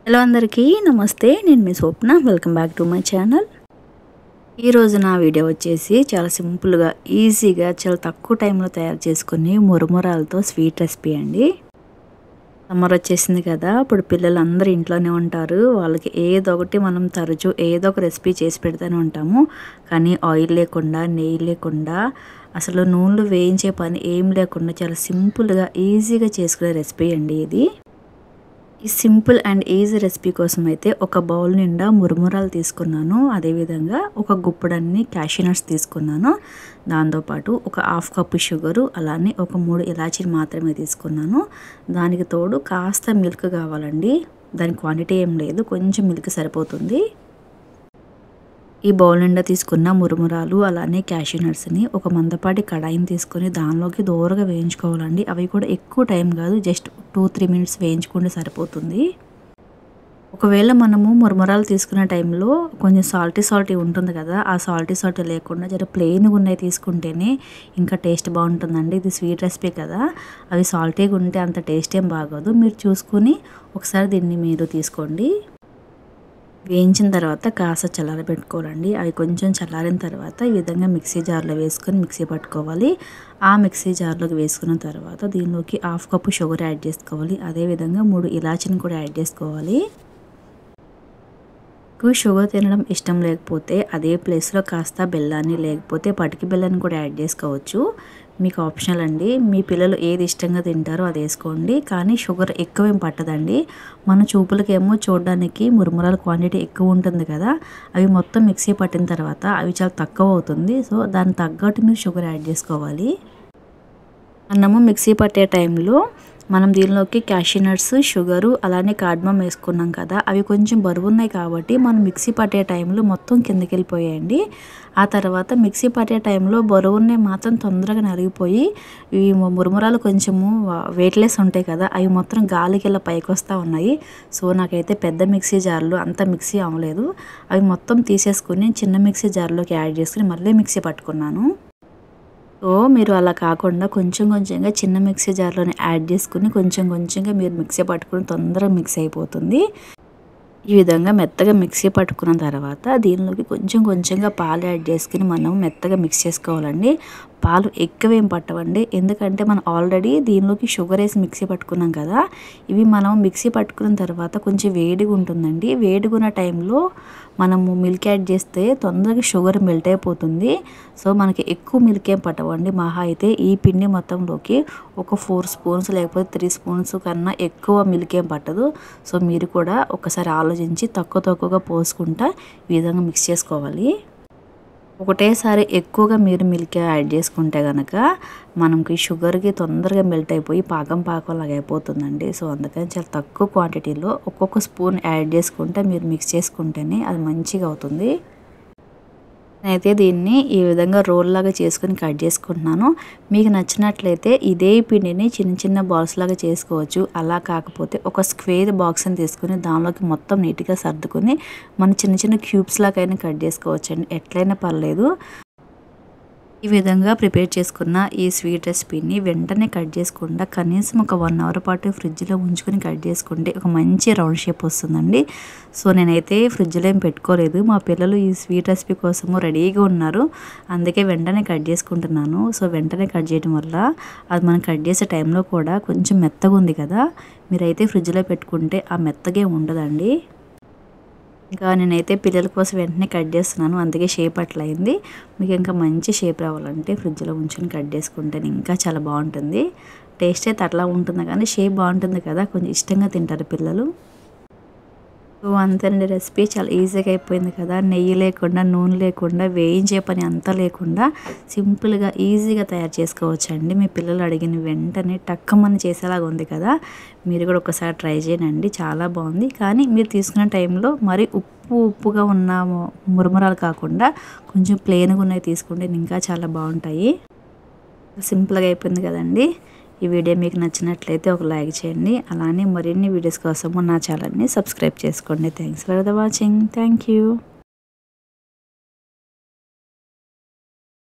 Hello అందరికీ నమస్తే, నేను మీ Swapna. Welcome back to my channel. ఈరోజు నా వీడియో వచ్చేసి చాలా సింపుల్గా, ఈజీగా, చాలా తక్కువ టైంలో తయారు చేసుకుని మురమురాలతో స్వీట్ రెసిపీ అండి. సమ్మర్ వచ్చేసింది కదా, ఇప్పుడు పిల్లలు అందరూ ఇంట్లోనే ఉంటారు. వాళ్ళకి ఏదో ఒకటి మనం తరచూ ఏదో ఒక రెసిపీ చేసి పెడతానే ఉంటాము. కానీ ఆయిల్ లేకుండా, నెయ్యి లేకుండా, అసలు నూనెలు వేయించే పని ఏం లేకుండా చాలా సింపుల్గా, ఈజీగా చేసుకునే రెసిపీ అండి ఇది. ఈ సింపుల్ అండ్ ఈజీ రెసిపీ కోసం అయితే ఒక బౌల్ నిండా మురుమురాలు తీసుకున్నాను. అదేవిధంగా ఒక గుప్పడన్ని క్యాషూ నట్స్ తీసుకున్నాను. దాంతోపాటు ఒక హాఫ్ కప్పు షుగరు, అలానే ఒక 3 ఇలాచీలు మాత్రమే తీసుకున్నాను. దానికి తోడు కాస్త మిల్క్ కావాలండి. దాని క్వాంటిటీ ఏం లేదు, కొంచెం మిల్క్ సరిపోతుంది. ఈ బౌల్ నిండా తీసుకున్న మురుమురాలు అలానే క్యాషూ నట్స్ని ఒక మందపాటి కడాయిని తీసుకొని దానిలోకి దూరగా వేయించుకోవాలండి. అవి కూడా ఎక్కువ టైం కాదు, జస్ట్ 2-3 మినిట్స్ వేయించుకుంటే సరిపోతుంది. ఒకవేళ మనము మురుమురాలు తీసుకునే టైంలో కొంచెం సాల్టీ ఉంటుంది కదా, ఆ సాల్టీ లేకుండా జర ప్లెయిన్గా ఉన్నాయి తీసుకుంటేనే ఇంకా టేస్ట్ బాగుంటుందండి. ఇది స్వీట్ రెసిపీ కదా, అవి సాల్టీగా ఉంటే అంత టేస్ట్ ఏం బాగోదు. మీరు చూసుకుని ఒకసారి దీన్ని మీరు తీసుకోండి. వేయించిన తర్వాత కాస్త చల్లారబెట్టుకోవాలండి. అవి కొంచెం చల్లారిన తర్వాత ఈ విధంగా మిక్సీ జార్లో వేసుకొని మిక్సీ పట్టుకోవాలి. ఆ మిక్సీ జార్లోకి వేసుకున్న తర్వాత దీనిలోకి హాఫ్ కప్పు షుగర్ యాడ్ చేసుకోవాలి. అదేవిధంగా 3 ఇలాచీని కూడా యాడ్ చేసుకోవాలి. షుగర్ తినడం ఇష్టం లేకపోతే అదే ప్లేస్లో కాస్త బెల్లాన్ని, లేకపోతే పటికి బెల్లాన్ని కూడా యాడ్ చేసుకోవచ్చు. మీకు ఆప్షనల్ అండి. మీ పిల్లలు ఏది ఇష్టంగా తింటారో అది వేసుకోండి. కానీ షుగర్ ఎక్కువ ఏం పట్టదండి. మన చూపులకేమో చూడడానికి మురుమురాల క్వాంటిటీ ఎక్కువ ఉంటుంది కదా, అవి మొత్తం మిక్సీ పట్టిన తర్వాత అవి చాలా తక్కువ అవుతుంది. సో దానికి తగ్గట్టు మీరు షుగర్ యాడ్ చేసుకోవాలి. అన్నము మిక్సీ పట్టే టైంలో మనం దీనిలోకి క్యాషూ నట్స్, షుగరు అలానే కార్డమమ్ వేసుకున్నాం కదా, అవి కొంచెం బరువు ఉన్నాయి కాబట్టి మనం మిక్సీ పట్టే టైంలో మొత్తం కిందకి వెళ్ళిపోయాయండి. ఆ తర్వాత మిక్సీ పట్టే టైంలో బరువున్నాయి మాత్రం తొందరగా నలిగిపోయి ఈ మురుమురాలు కొంచెము వెయిట్లెస్ ఉంటాయి కదా, అవి మొత్తం గాలికి ఇలా పైకి వస్తూ ఉన్నాయి. సో నాకైతే పెద్ద మిక్సీ జార్లో అంత మిక్సీ అవ్వలేదు. అవి మొత్తం తీసేసుకుని చిన్న మిక్సీ జార్లోకి యాడ్ చేసుకుని మళ్ళీ మిక్సీ పట్టుకున్నాను. సో మీరు అలా కాకుండా కొంచెంగా చిన్న మిక్సీ జార్లోనే యాడ్ చేసుకుని కొంచెంగా మీరు మిక్సీ పట్టుకుని తొందరగా మిక్స్ అయిపోతుంది. ఈ విధంగా మెత్తగా మిక్సీ పట్టుకున్న తర్వాత దీనిలోకి కొంచెంగా పాలు యాడ్ చేసుకుని మనం మెత్తగా మిక్స్ చేసుకోవాలండి. పాలు ఎక్కువేం పట్టవండి, ఎందుకంటే మనం ఆల్రెడీ దీనిలోకి షుగర్ వేసి మిక్సీ పట్టుకున్నాం కదా. ఇవి మనం మిక్సీ పట్టుకున్న తర్వాత కొంచెం వేడిగా ఉంటుందండి. వేడిగా ఉన్న టైంలో మనము మిల్క్ యాడ్ చేస్తే తొందరగా షుగర్ మెల్ట్ అయిపోతుంది. సో మనకి ఎక్కువ మిల్క్ ఏం పట్టవండి. మహా అయితే ఈ పిండి మొత్తంలోకి ఒక 4 స్పూన్స్ లేకపోతే 3 స్పూన్స్ కన్నా ఎక్కువ మిల్క్ ఏం పట్టదు. సో మీరు కూడా ఒకసారి ఆలోచించి తక్కువగా పోసుకుంటా ఈ విధంగా మిక్స్ చేసుకోవాలి. ఒకటేసారి ఎక్కువగా మీరు మిల్క్ యాడ్ చేసుకుంటే కనుక మనకి షుగర్కి తొందరగా మెల్ట్ అయిపోయి పాకంలాగా అయిపోతుందండి. సో అందుకని చాలా తక్కువ క్వాంటిటీలో ఒక్కొక్క స్పూన్ యాడ్ చేసుకుంటే మీరు మిక్స్ చేసుకుంటేనే అది మంచిగా అవుతుంది. నేనైతే దీన్ని ఈ విధంగా రోల్ లాగా చేసుకుని కట్ చేసుకుంటున్నాను. మీకు నచ్చినట్లయితే ఇదే పిండిని చిన్న బాల్స్ లాగా చేసుకోవచ్చు. అలా కాకపోతే ఒక స్క్వేర్ బాక్స్ని తీసుకుని దానిలోకి మొత్తం నీట్గా సర్దుకుని మన చిన్న క్యూబ్స్ లాగైనా కట్ చేసుకోవచ్చు అండి, ఎట్లయినా పర్లేదు. ఈ విధంగా ప్రిపేర్ చేసుకున్న ఈ స్వీట్ రెసిపీని వెంటనే కట్ చేసుకుండా కనీసం ఒక 1 అవర్ పాటు ఫ్రిడ్జ్లో ఉంచుకొని కట్ చేసుకుంటే ఒక మంచి రౌండ్ షేప్ వస్తుందండి. సో నేనైతే ఫ్రిడ్జ్లో ఏం పెట్టుకోలేదు. మా పిల్లలు ఈ స్వీట్ రెసిపీ కోసము రెడీగా ఉన్నారు, అందుకే వెంటనే కట్ చేసుకుంటున్నాను. సో వెంటనే కట్ చేయడం వల్ల అది మనం కట్ చేసే టైంలో కూడా కొంచెం మెత్తగా ఉంది కదా, మీరైతే ఫ్రిడ్జ్లో పెట్టుకుంటే ఆ మెత్తగే ఉండదండి. ఇంకా నేనైతే పిల్లల కోసం వెంటనే కట్ చేస్తున్నాను, అందుకే షేప్ అట్లా అయింది. మీకు ఇంకా మంచి షేప్ రావాలంటే ఫ్రిడ్జ్లో ఉంచుని కట్ చేసుకుంటే ఇంకా చాలా బాగుంటుంది. టేస్ట్ అయితే అట్లా ఉంటుంది కానీ షేప్ బాగుంటుంది కదా, కొంచెం ఇష్టంగా తింటారు పిల్లలు. సో అంతేనండి, రెసిపీ చాలా ఈజీగా అయిపోయింది కదా. నెయ్యి లేకుండా, నూనె లేకుండా, వేయించే పని అంతా లేకుండా సింపుల్గా ఈజీగా తయారు చేసుకోవచ్చండి. మీ పిల్లలు అడిగిన వెంటనే టక్కమని చేసేలాగా ఉంది కదా, మీరు కూడా ఒకసారి ట్రై చేయండి, చాలా బాగుంది. కానీ మీరు తీసుకున్న టైంలో మరి ఉప్పుగా ఉన్న మురుమురాలు కాకుండా కొంచెం ప్లెయిన్గా ఉన్నవి తీసుకుంటే ఇంకా చాలా బాగుంటాయి. సింపుల్గా అయిపోయింది కదండి. ఈ వీడియో మీకు నచ్చినట్లయితే ఒక లైక్ చేయండి. అలానే మరిన్ని వీడియోస్ కోసము నా ఛానల్ని సబ్స్క్రైబ్ చేసుకోండి. Thanks for the watching. Thank you.